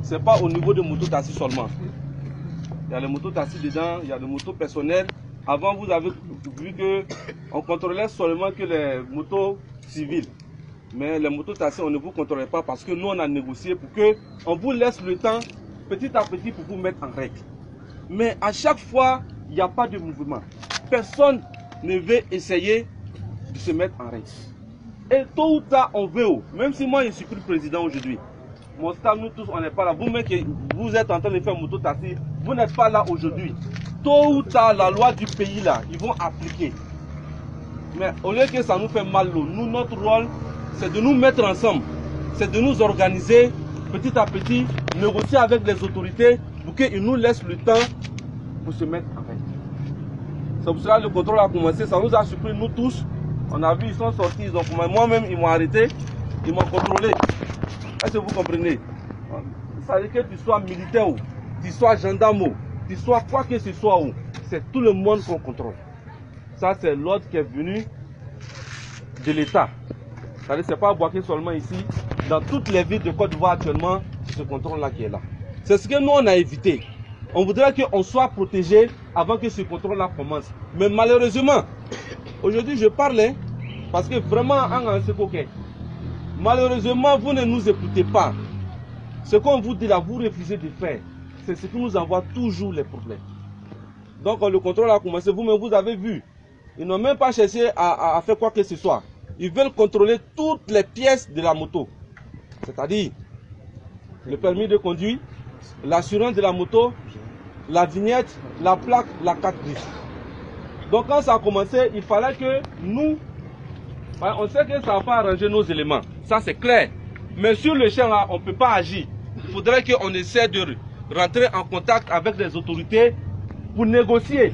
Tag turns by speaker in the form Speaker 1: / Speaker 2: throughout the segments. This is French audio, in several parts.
Speaker 1: c'est pas au niveau de mototaxi seulement. Il y a les mototaxis dedans, il y a les motos personnelles. Avant, vous avez vu qu'on contrôlait seulement que les motos civiles. Mais les mototaxis, on ne vous contrôlait pas parce que nous, on a négocié pour qu'on vous laisse le temps, petit à petit, pour vous mettre en règle. Mais à chaque fois, il n'y a pas de mouvement. Personne ne veut essayer de se mettre en règle. Et tôt ou tard, on veut. Même si moi, je ne suis plus le président aujourd'hui. Mon staff, nous tous, on n'est pas là. Vous-même, vous êtes en train de faire mototaxi, vous n'êtes pas là aujourd'hui. Tôt ou tard, la loi du pays, là, ils vont appliquer. Mais au lieu que ça nous fait mal, nous, notre rôle, c'est de nous mettre ensemble. C'est de nous organiser petit à petit, négocier avec les autorités pour qu'ils nous laissent le temps pour se mettre en règle. C'est pour cela que le contrôle a commencé. Ça nous a surpris, nous tous. On a vu, ils sont sortis. Donc moi-même, ils m'ont arrêté. Ils m'ont contrôlé. Est-ce que vous comprenez? Ça veut dire que tu sois militaire, tu sois gendarme, tu sois quoi que ce soit, c'est tout le monde qu'on contrôle. Ça, c'est l'ordre qui est venu de l'État. Ça veut dire que ce n'est pas à Bouaké seulement ici. Dans toutes les villes de Côte d'Ivoire actuellement, c'est ce contrôle-là qui est là. C'est ce que nous, on a évité. On voudrait qu'on soit protégé avant que ce contrôle-là commence. Mais malheureusement, aujourd'hui, je parle, parce que vraiment, malheureusement, vous ne nous écoutez pas. Ce qu'on vous dit là, vous refusez de faire. C'est ce qui nous envoie toujours les problèmes. Donc le contrôle a commencé. Vous-même, vous avez vu. Ils n'ont même pas cherché à faire quoi que ce soit. Ils veulent contrôler toutes les pièces de la moto. C'est-à-dire le permis de conduire, l'assurance de la moto, la vignette, la plaque, la carte grise. Donc quand ça a commencé, il fallait que nous, on sait que ça ne va pas arranger nos éléments. Ça c'est clair. Mais sur le champ là, on ne peut pas agir. Il faudrait qu'on essaie de rentrer en contact avec les autorités pour négocier,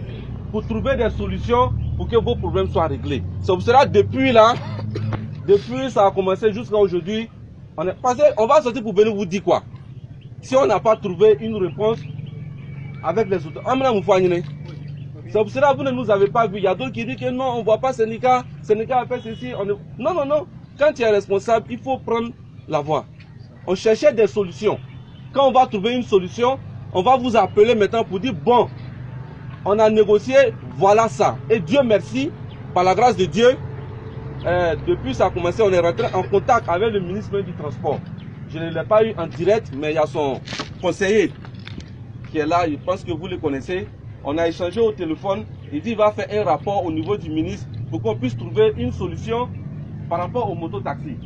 Speaker 1: pour trouver des solutions pour que vos problèmes soient réglés. C'est pour cela depuis là, depuis ça a commencé jusqu'à aujourd'hui, on va sortir pour venir vous dire quoi. Si on n'a pas trouvé une réponse avec les autorités. C'est pour cela que vous ne nous avez pas vu. Il y a d'autres qui disent que non, on ne voit pas syndicat, syndicat a fait ceci. Non, non, non. Quand tu es responsable, il faut prendre la voie. On cherchait des solutions. Quand on va trouver une solution, on va vous appeler maintenant pour dire bon, on a négocié, voilà ça. Et Dieu merci, par la grâce de Dieu, depuis ça a commencé, on est rentré en contact avec le ministre du Transport. Je ne l'ai pas eu en direct, mais il y a son conseiller qui est là, je pense que vous le connaissez. On a échangé au téléphone, il dit qu'il va faire un rapport au niveau du ministre pour qu'on puisse trouver une solution par rapport aux mototaxis.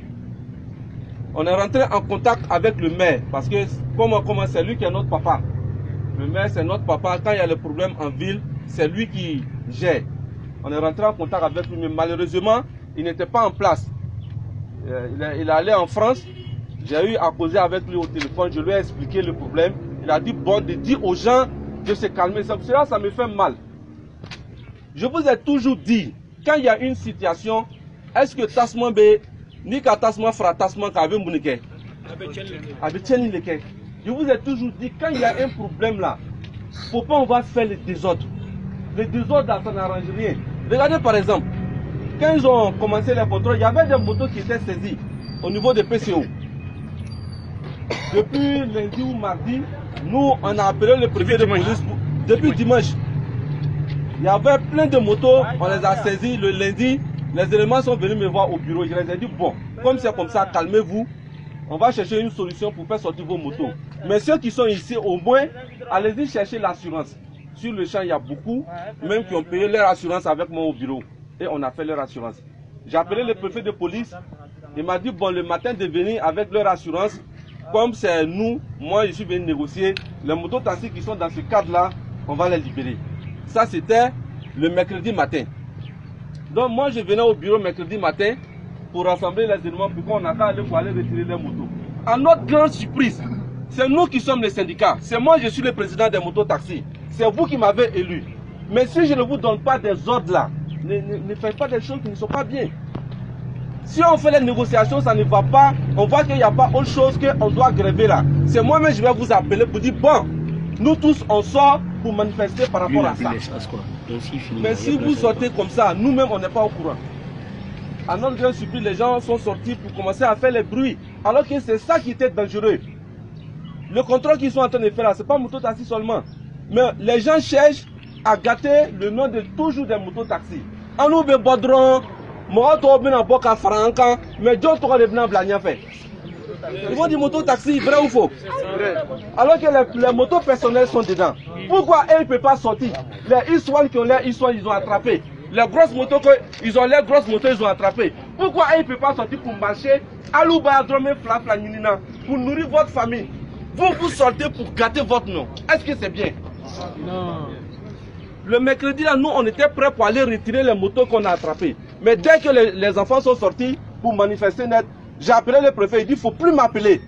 Speaker 1: On est rentré en contact avec le maire, parce que comment c'est lui qui est notre papa. Le maire c'est notre papa, quand il y a le problème en ville, c'est lui qui gère. On est rentré en contact avec lui, mais malheureusement, il n'était pas en place. Il est allé en France, j'ai eu à causer avec lui au téléphone, je lui ai expliqué le problème. Il a dit bon, de dire aux gens de se calmer, c'est pour cela que ça me fait mal. Je vous ai toujours dit, quand il y a une situation, est-ce que Tasman B, ni qu'à Tasman fera Tasman qu'à Mouniké? Je vous ai toujours dit, quand il y a un problème là, pourquoi on va faire le désordre? Le désordre, ça n'arrange rien. Regardez par exemple, quand ils ont commencé les contrôles, il y avait des motos qui étaient saisies au niveau des PCO. Depuis lundi ou mardi, nous, on a appelé le préfet de police. Depuis dimanche, il y avait plein de motos, on les a saisies le lundi. Les éléments sont venus me voir au bureau. Je les ai dit, bon, comme c'est comme ça, calmez-vous. On va chercher une solution pour faire sortir vos motos. Mais ceux qui sont ici, au moins, allez-y chercher l'assurance. Sur le champ, il y a beaucoup, même qui ont payé leur assurance avec moi au bureau. Et on a fait leur assurance. J'ai appelé le préfet de police. Il m'a dit, bon, le matin de venir avec leur assurance. Comme c'est nous, moi je suis venu négocier, les mototaxis qui sont dans ce cadre-là, on va les libérer. Ça c'était le mercredi matin. Donc moi je venais au bureau mercredi matin pour rassembler les éléments pour qu'on a qu'à aller pour aller retirer les motos. À notre grande surprise, c'est nous qui sommes les syndicats. C'est moi je suis le président des mototaxis. C'est vous qui m'avez élu. Mais si je ne vous donne pas des ordres là, ne faites pas des choses qui ne sont pas bien. Si on fait les négociations, ça ne va pas, on voit qu'il n'y a pas autre chose qu'on doit gréver là. C'est moi-même, je vais vous appeler pour dire, bon, nous tous, on sort pour manifester par rapport à ça. Mais si vous sortez comme ça, nous-mêmes, on n'est pas au courant. À notre grande surprise, les gens sont sortis pour commencer à faire les bruits, alors que c'est ça qui était dangereux. Le contrôle qu'ils sont en train de faire là, ce n'est pas moto-taxi seulement. Mais les gens cherchent à gâter le nom de toujours des moto-taxis. En nous, Bodron, moi, tu as boka franca, mais John, tu as devenu blanc fait. Ils vont dire moto-taxi, vrai ou faux? Alors que les motos personnelles sont dedans. Pourquoi elles ne peuvent pas sortir? Les Iswan qui ont l'air Iswan, ils ont attrapé. Les grosses motos, ils ont les grosses motos, ils ont attrapé. Pourquoi elles ne peuvent pas sortir pour marcher? Alouba, Dromé, Flafla, Nina, pour nourrir votre famille. Vous sortez pour gâter votre nom. Est-ce que c'est bien? Non. Le mercredi, là, nous, on était prêts pour aller retirer les motos qu'on a attrapées. Mais dès que les enfants sont sortis pour manifester net, j'ai appelé le préfet, il dit, il ne faut plus m'appeler.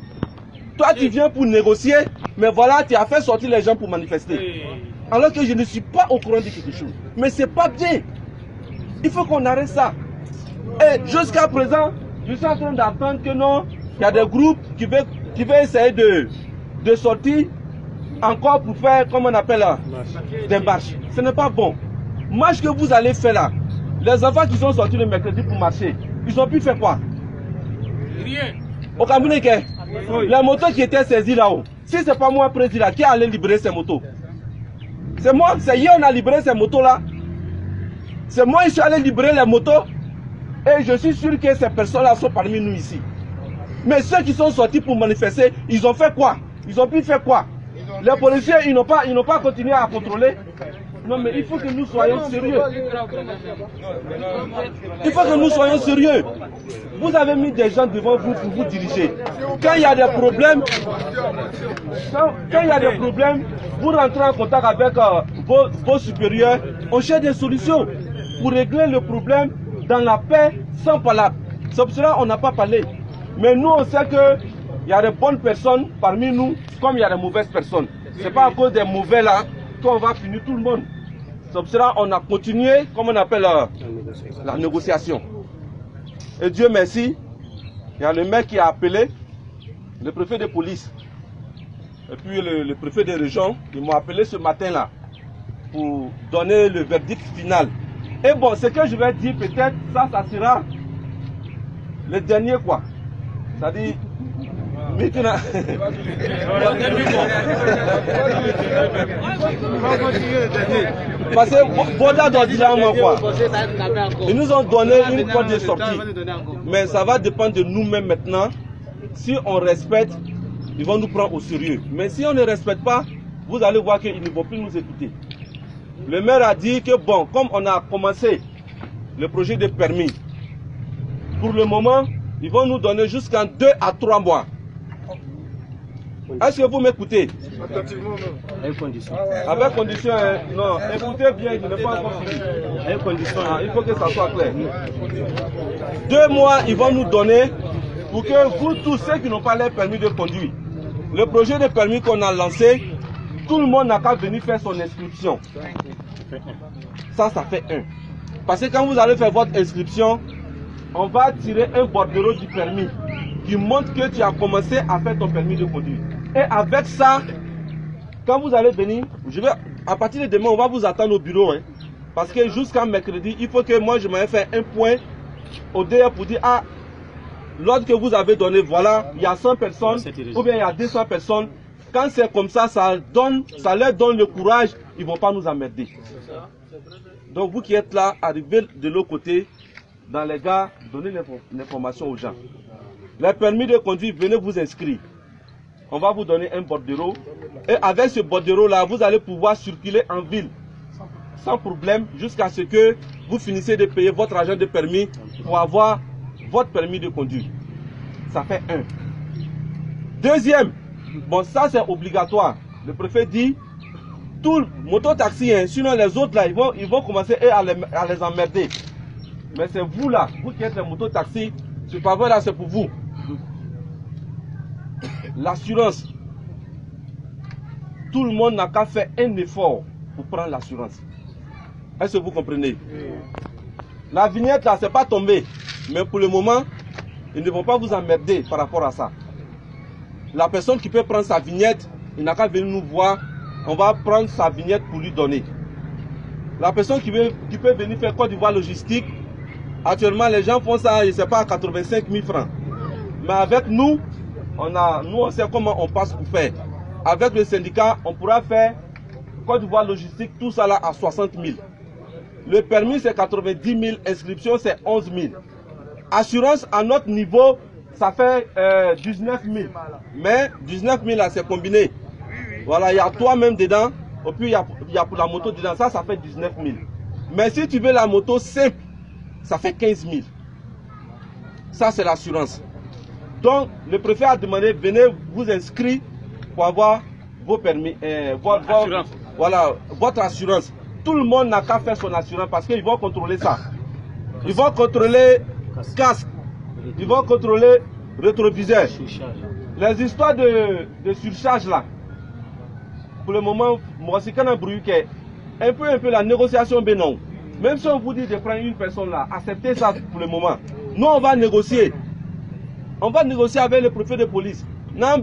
Speaker 1: Toi, tu viens pour négocier, mais voilà, tu as fait sortir les gens pour manifester. Alors que je ne suis pas au courant de quelque chose. Mais ce n'est pas bien. Il faut qu'on arrête ça. Et jusqu'à présent, je suis en train d'entendre que non, il y a des groupes qui veulent essayer de sortir encore pour faire, comme on appelle là, des marches. Ce n'est pas bon. Marche que vous allez faire là, les enfants qui sont sortis le mercredi pour marcher, ils ont pu faire quoi? Rien. Au Cameroun, les motos qui étaient saisies là-haut, si ce n'est pas moi, président, qui allait libérer ces motos? C'est moi, c'est hier on a libéré ces motos-là. C'est moi qui suis allé libérer les motos. Et je suis sûr que ces personnes-là sont parmi nous ici. Mais ceux qui sont sortis pour manifester, ils ont fait quoi? Ils ont pu faire quoi? Les policiers, ils n'ont pas continué à contrôler. Non, mais il faut que nous soyons sérieux. Il faut que nous soyons sérieux. Vous avez mis des gens devant vous pour vous diriger. Quand il y a des problèmes, vous rentrez en contact avec vos supérieurs, on cherche des solutions pour régler le problème dans la paix, sans parler. C'est pour cela qu'on n'a pas parlé. Mais nous, on sait qu'il y a des bonnes personnes parmi nous, comme il y a des mauvaises personnes. Ce n'est pas à cause des mauvais là qu'on va punir tout le monde. C'est pour cela qu'on a continué, comme on appelle la négociation. Et Dieu merci, il y a le maire qui a appelé, le préfet de police, et puis le préfet de région, ils m'ont appelé ce matin là, pour donner le verdict final. Et bon, ce que je vais dire, peut-être, ça sera le dernier quoi. C'est-à-dire, maintenant... Parce que Boda doit dire à moi quoi. Ils nous ont donné une porte de sortie. Mais ça va dépendre de nous-mêmes maintenant. Si on respecte, ils vont nous prendre au sérieux. Mais si on ne respecte pas, vous allez voir qu'ils ne vont plus nous écouter. Le maire a dit que bon, comme on a commencé le projet de permis, pour le moment, ils vont nous donner jusqu'en 2 à 3 mois. Est-ce que vous m'écoutez? Avec condition. Avec condition, non. Écoutez bien, je n'ai pas encore fini. Avec condition. Il faut que ça soit clair. 2 mois, ils vont nous donner pour que vous tous ceux qui n'ont pas leur permis de conduire, le projet de permis qu'on a lancé, tout le monde n'a qu'à venir faire son inscription. Ça fait 1. Parce que quand vous allez faire votre inscription, on va tirer un bordereau du permis qui montre que tu as commencé à faire ton permis de conduire. Et avec ça, quand vous allez venir, à partir de demain, on va vous attendre au bureau. Hein, parce que jusqu'à mercredi, il faut que moi je m'aille faire un point au DR pour dire, ah, l'ordre que vous avez donné, voilà, il y a 100 personnes, ou bien il y a 200 personnes. Quand c'est comme ça, ça leur donne le courage, ils ne vont pas nous emmerder. Donc vous qui êtes là, arrivez de l'autre côté, dans les gars, donnez l'information aux gens. Les permis de conduire, venez vous inscrire. On va vous donner un bordereau. Et avec ce bordereau-là, vous allez pouvoir circuler en ville sans problème jusqu'à ce que vous finissez de payer votre argent de permis pour avoir votre permis de conduire. Ça fait 1. Deuxième, bon ça c'est obligatoire. Le préfet dit, tout le moto-taxi, hein, sinon les autres là, ils vont commencer à les emmerder. Mais c'est vous là, vous qui êtes les moto-taxi, ce faveur là c'est pour vous. L'assurance. Tout le monde n'a qu'à faire un effort pour prendre l'assurance. Est-ce que vous comprenez? La vignette là, c'est pas tombé. Mais pour le moment, ils ne vont pas vous emmerder par rapport à ça. La personne qui peut prendre sa vignette, il n'a qu'à venir nous voir. On va prendre sa vignette pour lui donner. La personne qui peut venir faire Côte d'Ivoire logistique, actuellement les gens font ça, je ne sais pas, à 85 000 francs. Mais avec nous, on sait comment on passe pour faire. avec le syndicat, on pourra faire Côte d'Ivoire logistique, tout ça là à 60 000. Le permis c'est 90 000, inscription c'est 11 000. Assurance à notre niveau, ça fait 19 000. Mais 19 000 là c'est combiné. Voilà, il y a toi-même dedans, et puis il y a pour la moto dedans, ça fait 19 000. Mais si tu veux la moto simple, ça fait 15 000. Ça c'est l'assurance. Donc le préfet a demandé, venez vous inscrire pour avoir vos permis, votre assurance. Tout le monde n'a qu'à faire son assurance parce qu'ils vont contrôler ça. Ils vont contrôler casque, ils vont contrôler rétroviseur. Les histoires de surcharge là, pour le moment, moi c'est qu'un bruit qui est un peu la négociation bénon. Même si on vous dit de prendre une personne là, acceptez ça pour le moment. Nous on va négocier. On va négocier avec le préfet de police. Non,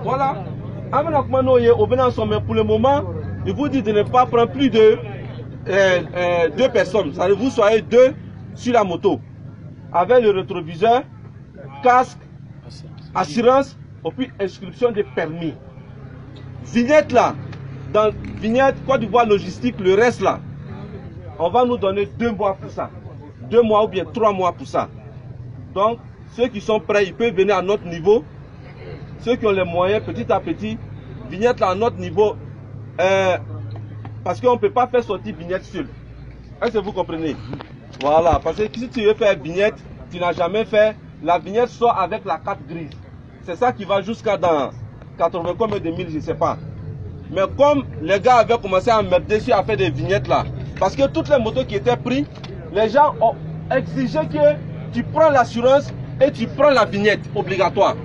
Speaker 1: voilà. Pour le moment, il vous dit de ne pas prendre plus de 2 personnes. Ça veut dire que vous soyez 2 sur la moto. Avec le rétroviseur, casque, assurance, et puis inscription des permis. Vignette là, dans vignette Côte d'Ivoire logistique, le reste là, on va nous donner 2 mois pour ça. 2 mois ou bien 3 mois pour ça. Donc, ceux qui sont prêts, ils peuvent venir à notre niveau. Ceux qui ont les moyens, petit à petit, vignette là à notre niveau. Parce qu'on ne peut pas faire sortir vignette seule. Est-ce que vous comprenez? Voilà, parce que si tu veux faire vignette, tu n'as jamais fait, la vignette sort avec la carte grise. C'est ça qui va jusqu'à dans 80 combien de mille, je ne sais pas. Mais comme les gars avaient commencé à me dessus à faire des vignettes là, parce que toutes les motos qui étaient prises, les gens ont exigé que tu prends l'assurance et tu prends la vignette obligatoire.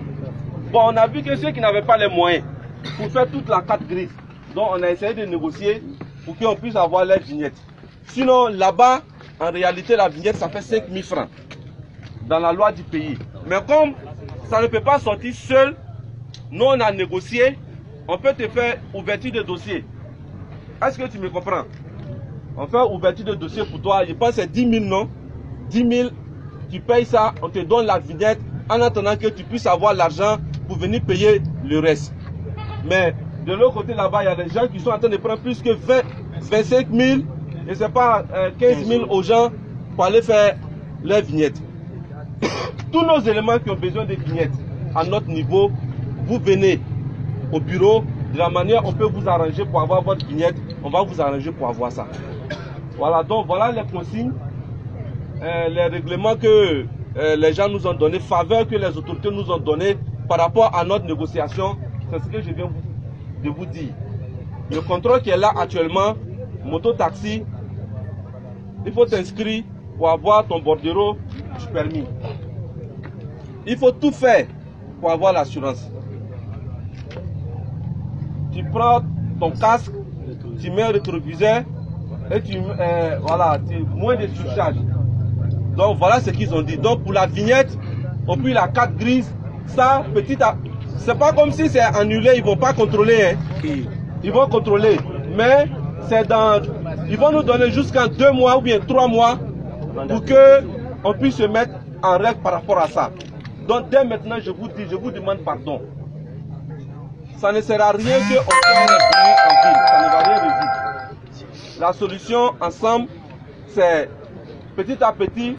Speaker 1: Bon, on a vu que ceux qui n'avaient pas les moyens pour faire toute la carte grise, donc on a essayé de négocier pour qu'on puisse avoir les vignettes. Sinon, là-bas, en réalité, la vignette, ça fait 5 000 francs dans la loi du pays. Mais comme ça ne peut pas sortir seul, nous, on a négocié, on peut te faire ouverture de dossier. Est-ce que tu me comprends? On fait ouverture de dossier pour toi, je pense que c'est 10 000, non? 10 000, tu payes ça, on te donne la vignette en attendant que tu puisses avoir l'argent pour venir payer le reste. Mais de l'autre côté là-bas, il y a des gens qui sont en train de prendre plus que 25 000, et c'est pas 15 000 aux gens pour aller faire les vignettes. Tous nos éléments qui ont besoin de vignettes à notre niveau, vous venez au bureau, de la manière on peut vous arranger pour avoir votre vignette, on va vous arranger pour avoir ça. Voilà, donc voilà les consignes, les règlements que les gens nous ont donnés, faveurs que les autorités nous ont données par rapport à notre négociation. C'est ce que je viens de vous dire. Le contrôle qui est là actuellement, moto-taxi, il faut t'inscrire pour avoir ton bordereau du permis. Il faut tout faire pour avoir l'assurance. Tu prends ton casque, tu mets un rétroviseur et voilà, moins de surcharge. Donc voilà ce qu'ils ont dit. Donc pour la vignette, et puis la carte grise, ça petit à petit, c'est pas comme si c'est annulé, ils vont pas contrôler. Hein. Ils vont contrôler, mais c'est dans, ils vont nous donner jusqu'en 2 mois ou bien 3 mois pour que on puisse se mettre en règle par rapport à ça. Donc dès maintenant, je vous dis, je vous demande pardon. Ça ne sert à rien qu'on fasse en ville, ça ne va rien résoudre. La solution ensemble, c'est petit à petit,